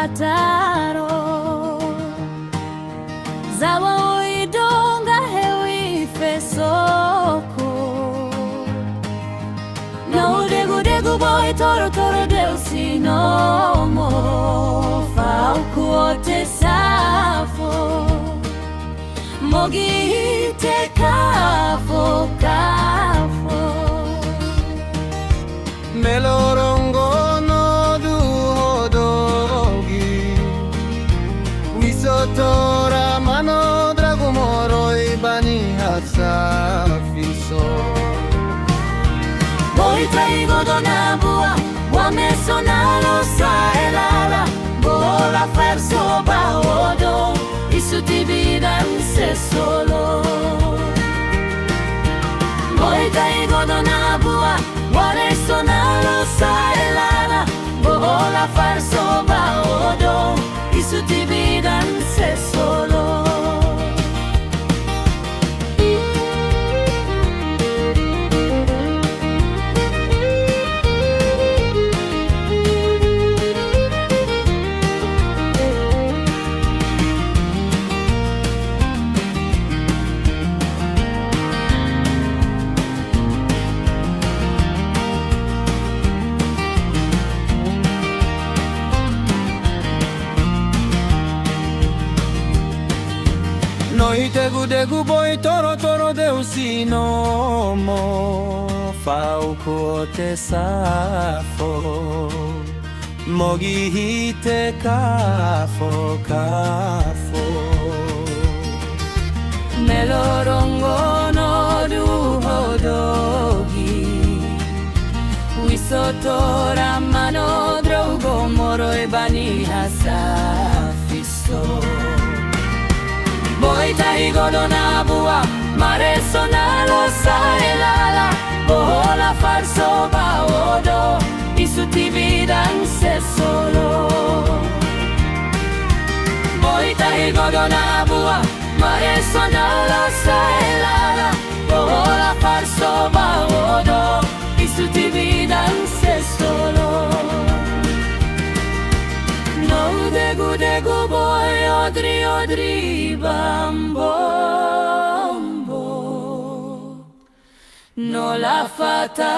ataro zawa oidonga hewi fesoko no degu degu boy toro toro deu sinomo fau kuote safo mogi te kafo kafo Melorongo no duhodogi Wisotora mano dragomoro ibani hasafiso Boy traigo donabua Wameso na lo saelala Bola ferso baodo Isu ti vidanse solo Boy traigo donabua Wameso na lo saelala Bola ferso baodo Isu ti vidanse solo Noi degu degu boy toro toro deu sinomo Fau kuote safo Mogi hite kafo kafo Melorongo no duhodogi Wisotora mano drogo moro e bani hasafiso Boy taigo donabua mare sonalo saelala Bola farso baodo Isu ti vidanse solo Boy taigo donabua mare sonalo saelala Bola farso baodo Isu ti vidanse solo No degu degu boy odri odri bambombo No la fata